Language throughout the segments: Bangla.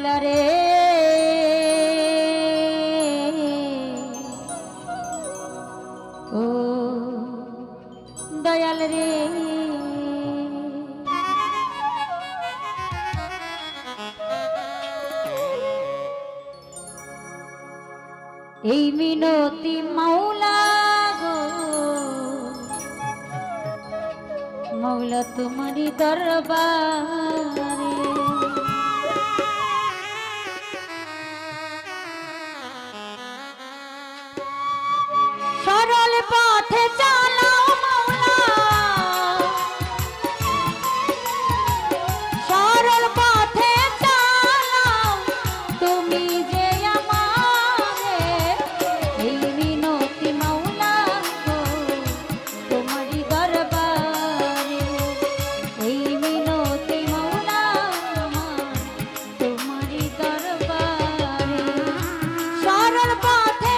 মাওলা রে ও দয়াল রে এই মিনতি মাওলা গো মাওলা তোমারি দরবারে সরল পথে চালাও মাওলা সরল পথে চালাও তুমি যে আমারে এই মিনতি মাওলা গো তোমারি দরবারে এই মিনতি মাওলা তোমারি দরবারে সরল পথে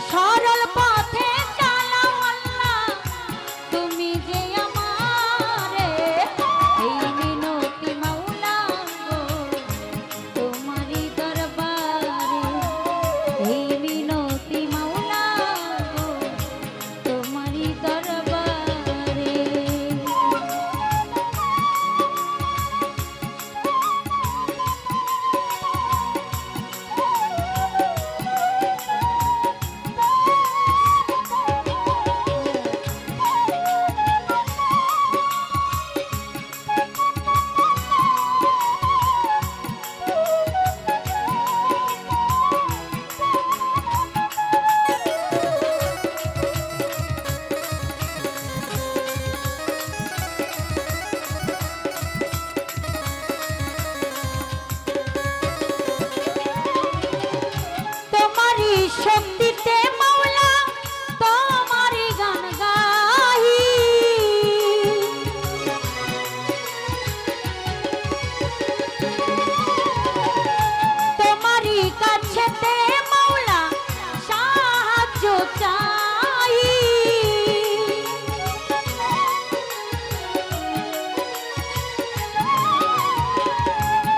সরল পথে চালাও আল্লাহ তুমি যে আমারে এই মিনতি মাওলা গো তোমারি দরবারে এই মিনতি মাওলা গো তোমারি দরবারে শক্তিতে মাওলা তোমারি গান গাই তোমারি কাছেতে মাওলা সাহায্য চাই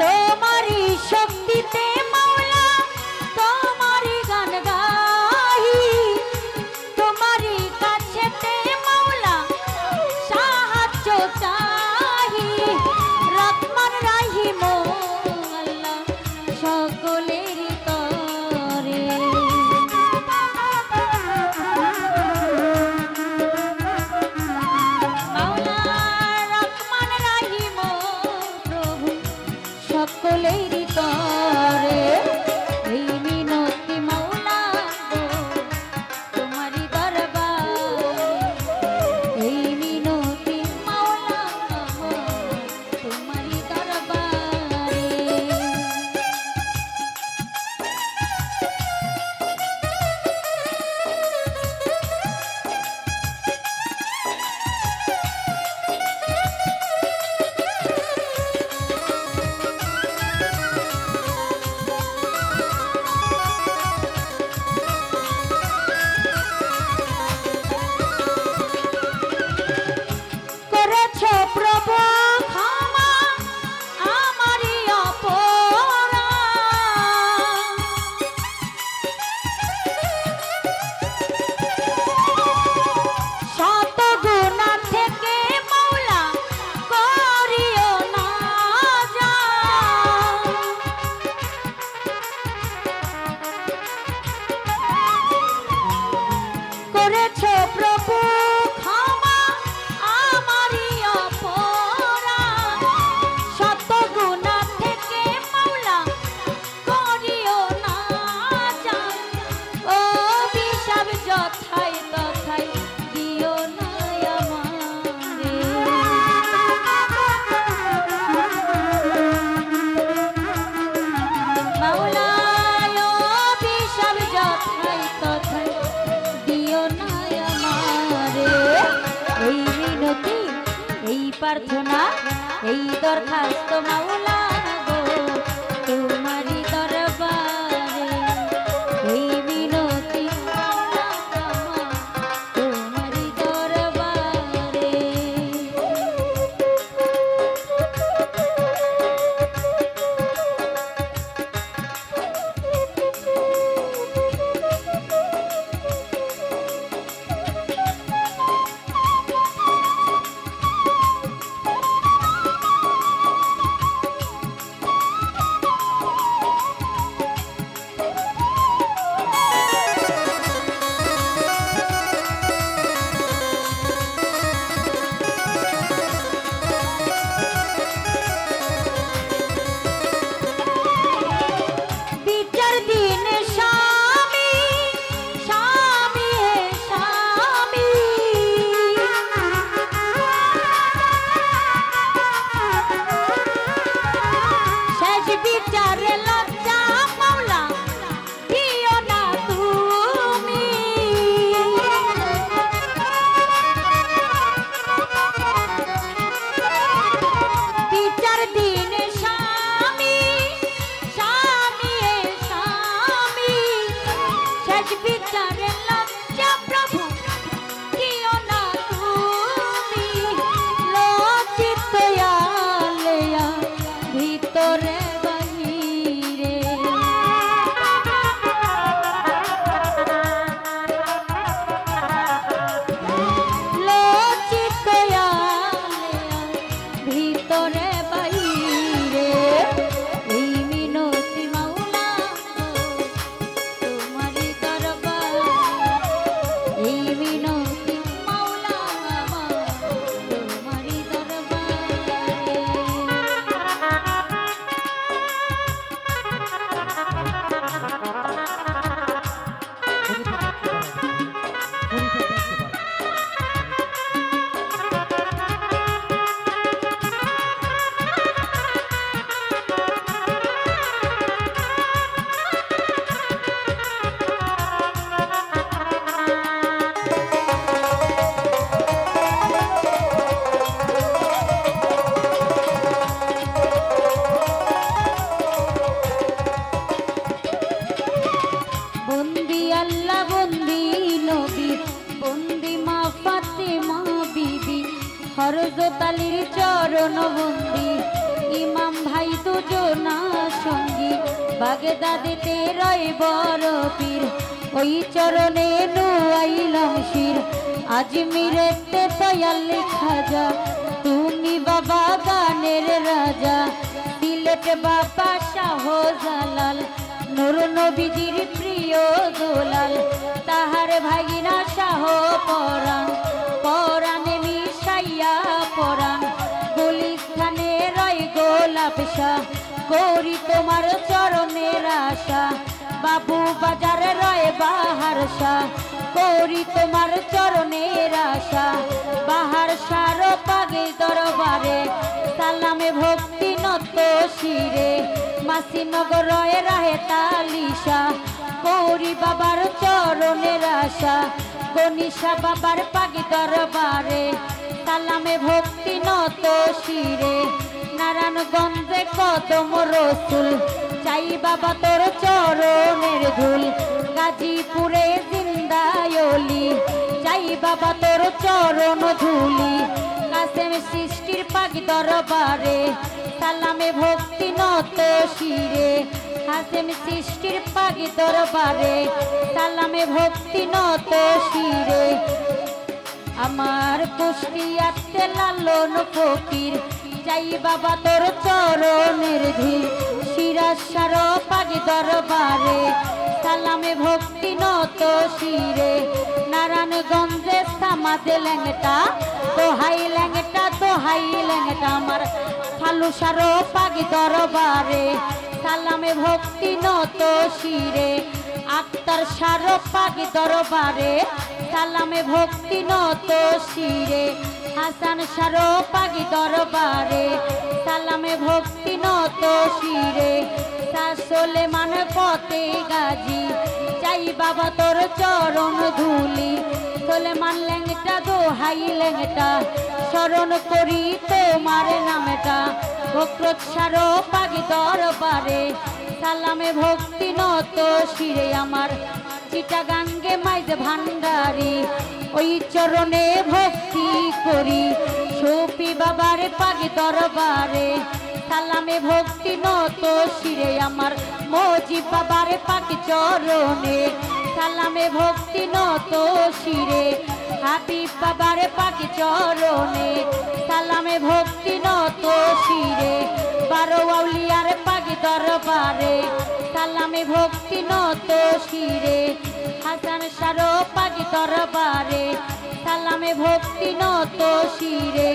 তোমারি শক্তিতে মাওলা তোমারি গান গাই তোমারি কাছেতে মাওলা সাহায্য চাই রহমান রহিম আল্লাহ সকলের তরে মাওলা রহমান রহিম প্রভু সকলের তরে এই মিনতি মাওলা গো তোমারি দরবারে এই মিনতি মাওলা গো তোমারি দরবারে করেছ প্রভু ক্ষমা আমারি অপরাধ শত গুনাহ থেকে মাওলা করিও না জান করেছ প্রভু ক্ষমা আমারি অপরাধ শত গুনাহ থেকে মাওলা করিও না জান অভিশাপ যথাই তথাই দিও না আমারে মাওলা অভিশাপ যথাই তথাই দিও না আমারে এই মিনতি এই প্রার্থনা এই দরখাস্ত মাওলা গো তোমারি দরবারে এই মিনতি মাওলা তোমারি দরবারে জোতালির চরণ বন্দি ইমাম ভাই দুজনা সঙ্গী বাগদাদেতে রয় বড় পীর ওই চরণে নুয়াইলাম শির আজমিরেতে দয়াল খাজা তুমি বাবা গানের রাজা সিলেট বাবা শাহ জালাল নূর নবীজির প্রিয় দোলাল তাহার ভাগিনা শাহ পরাণ পরাণে মিশাইয়া পরাণ গুলিস্থানে রয় গোলাপ শাহ করি তোমার চরণের আশা বাবু বাজারে রয় বাহার শাহ করি তোমার চরণের আশা বাহার সার পাগে দরবারে সালামে ভক্তি নত শিরে মাসিনগর রয় রাহে তালিশা করি বাবার চরণের আশা গনিশা বাবার পাগে দরবারে সালামে ভক্তি নত শিরে নারায়ণগঞ্জে কদম রসুল চাই বাবা তোর চরণের ধুল গাজীপুরে জিন্দায়লি চাই বাবা তোর চরণ ধুলি কাসেম সৃষ্টির পাগি দরবারে সালামে ভক্তি নত শিরে হাসেম সৃষ্টির পাগি দরবারে সালামে ভক্তি নত শিরে আমার কুষ্টিয়াতে লালন ফকির চাই বাবা তোর চরণের ধীর শিরাসার পাগি দরবারে সালামে ভক্তি নত শিরে নারায়ণগঞ্জে সামাদে ল্যাংটা দোহাই ল্যাংটা আমার ফালুসার পাগি দরবারে সালামে ভক্তি নত শিরে আক্তার সার পাগি দরবারে সালামে ভক্তি নত শিরে হাসান সার পাগি দরবারে সালামে ভক্তি নত শিরে সুলেমান পতে গাজী চাই বাবা তোর চরণ ধুলি সুলেমান ল্যাংটা দোহাই ল্যাংটা স্মরণ করি তোমার নামটা বক্রত সার পাগি দরবারে সালামে ভক্তি নত শিরে আমার চিটাগাঙ্গে মাইজ ভান্ডারি ওই চরণে ভক্তি করি সুপি বাবার পাগি দরবারে সালামে ভক্তি নত শিরে আমার মজি বাবার পাগি চরণে সালামে ভক্তি নত শিরে হাবিব বাবার পাগি চরণে সালামে ভক্তি নত শিরে বারো আউলিয়ার পাগি দরবারে সালামে ভক্তি নত শিরে হাসান সার পাগি দরবারে সালামে ভক্তি নত শিরে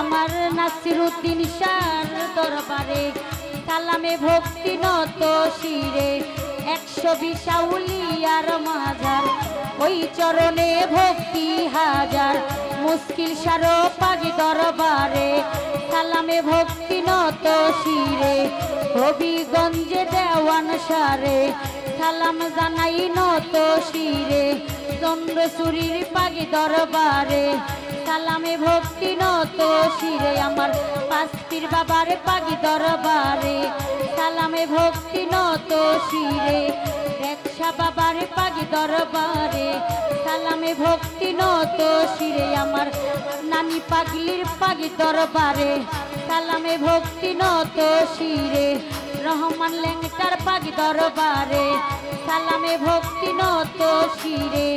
আমার নাসিরুদ্দিন শাহ দরবারে সালামে ভক্তি নত শিরে 120 আউলিয়ার মাজার ওই চরণে ভক্তি হাজার মুশকিল সার পাগি দরবারে সালামে ভক্তি নত শিরে হবিগঞ্জে দেওয়ান সারে সালাম জানাই নত শিরে চন্দ্রসুরীর পাগি দরবারে সালামে ভক্তি নত শিরে আমার পাঁচপীর বাবার পাগি দরবারে সালামে ভক্তি নত শিরে রেকশা বাবার পাগি দরবারে সালামে ভক্তি নত শিরে আমার নানি পাগলির পাগি দরবারে সালামে ভক্তি নত শিরে রহমান ল্যাংটার পাগি দরবারে সালামে ভক্তি নত শিরে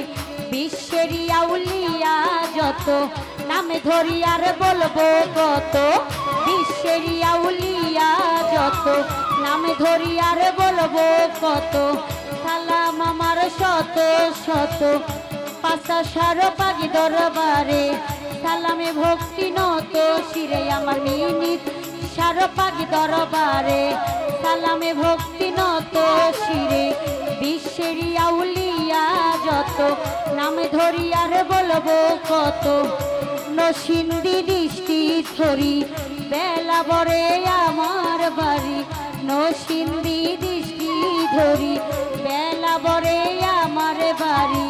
বিশ্বেরই আউলিয়া যত নামে ধরি আর বলবো কত বিশ্বেরই আউলিয়া যত নামে ধরি আর বলবো কত সালাম আমার শত শত পাশা সার পাগি দরবারে সালামে ভক্তি নত শিরে আমার মিনিট সার পাগি দরবারে সালামে ভক্তি নত শিরে বিশ্বেরই আউলিয়া যত নামে ধরি আর বলবো কত নসিন্দি দৃষ্টি ধরি বেলা বরে আমার বাড়ি নসিন্দি দৃষ্টি ধরি বেলা বরে আমার বাড়ি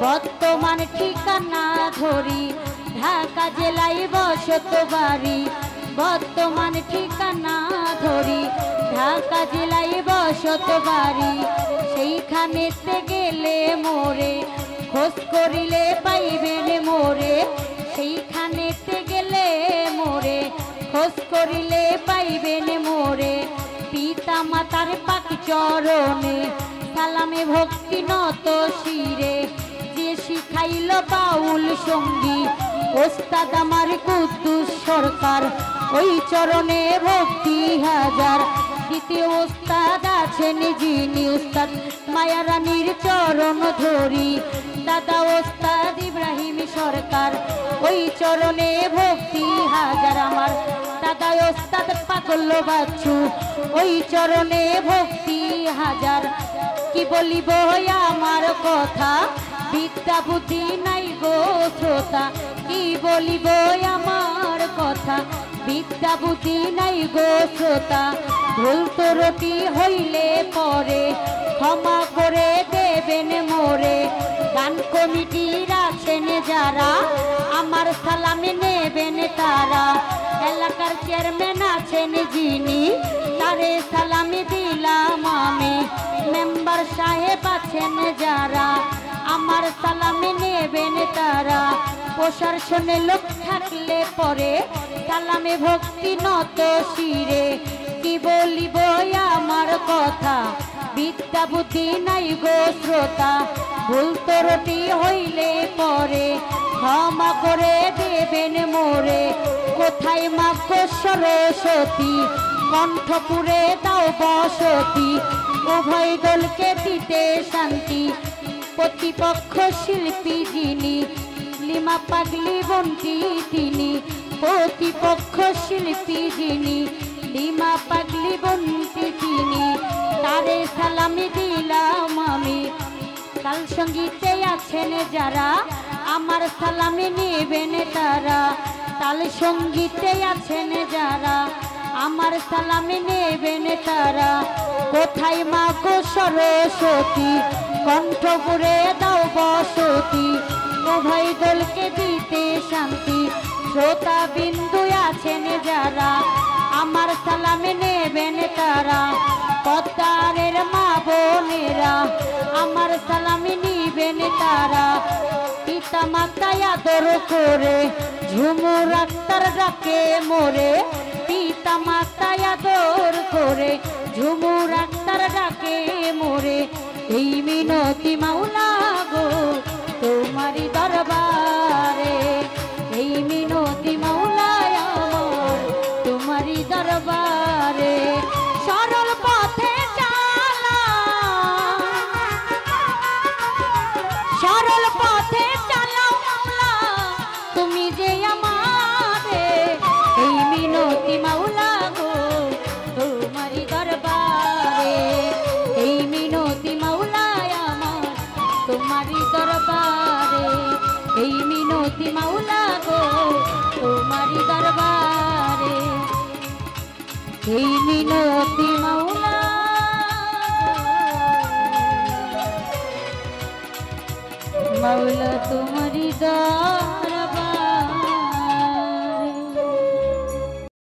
বর্তমান ঠিকানা ধরি ঢাকা জেলায় বসত বাড়ি বর্তমান ঠিকানা ধরি ঢাকা জেলায় বসত বাড়ি সেইখানেতে গেলে মোরে খোঁজ করিলে পাইবেন মোরে সেইখানে সেখানেতে গেলে মোরে খোঁজ করিলে পাইবেন মোরে পিতা মাতার পাক চরণে সালামে ভক্তি নত শিরে যে শিখাইল বাউল সঙ্গী ওস্তাদ আমার কুদ্দুস সরকার ওই চরণে ভক্তি হাজার দ্বিতীয় ওস্তাদ আছেন যিনি ওস্তাদ মায়ারানীর চরণ ধরি দাদা ওস্তাদ ইব্রাহিম সরকার ওই চরণে ভক্তি হাজার আমার দাদা ওস্তাদ পাগল বাচ্চু ওই চরণে ভক্তি হাজার কি বলিব আমার কথা বিদ্যা বুদ্ধি নাই গো শ্রোতা কি বলিব আমার কথা বিদ্যা বুদ্ধি নাই গো শ্রোতা ভুল ত্রুটি হইলে পরে ক্ষমা করে দেবেন মোরে গান কমিটির আছেন যারা আমার সালামে নেবেন তারা এলাকার চেয়ারম্যান আছেন যিনি তারে সালামি দিলাম আমি মেম্বার সাহেব আছেন যারা আমার সালামে নেবেন তারা প্রশাসনে লোক থাকলে পরে সালামে ভক্তি নত শিরে কি বলিব আমার কথা বিদ্যা বুদ্ধি নাই গো শ্রোতা ভুল ত্রুটি হইলে পরে ক্ষমা করে দেবেন মোরে কোথায় মা গো সরস্বতী কণ্ঠপুরে দাও বসতি উভয় দলকে দিতে শান্তি প্রতিপক্ষ শিল্পী যিনি লিমা পাগলি বন্টি তিনি প্রতিপক্ষ শিল্পী যিনি লিমা পাগলি বন্টি তিনি তারে সালামি দিলাম আমি কাল সঙ্গীতে আছেন যারা আমার সালামি নেবেন তারা তাল সঙ্গীতে আছেন যারা আমার সালামি নেবেন তারা কোথায় মা গো সরস্বতী কণ্ঠপুরে দাও বসতি উভয় দলকে দিতে শান্তি শ্রোতা বিন্দু আছেন যারা আমার সালামে নেবেন তারা পদ্মারের মা বোনেরা আমার সালামে নিবেন তারা পিতা মাতায় আদর করে ঝুমুর আক্তার ডাকে মোরে পিতা মাতায় আদর করে ঝুমুর আক্তার ডাকে মোরে এই মিনতি মাওলা গো তোমারি দরবারে এই মিনতি মাওলা আমার তোমারি দরবারে সরল পথে চালা সরল পথে চালাও মাওলা তুমি যে আমারে এই মিনতি মাওলা গো তোমারি দরবারে এই মিনতি মাওলা আমার তোমারি দরবারে এই মিনতি মাওলা গো তোমারি দরবারে এই মিনতি মাওলা মাওলা তোমারি দরবারে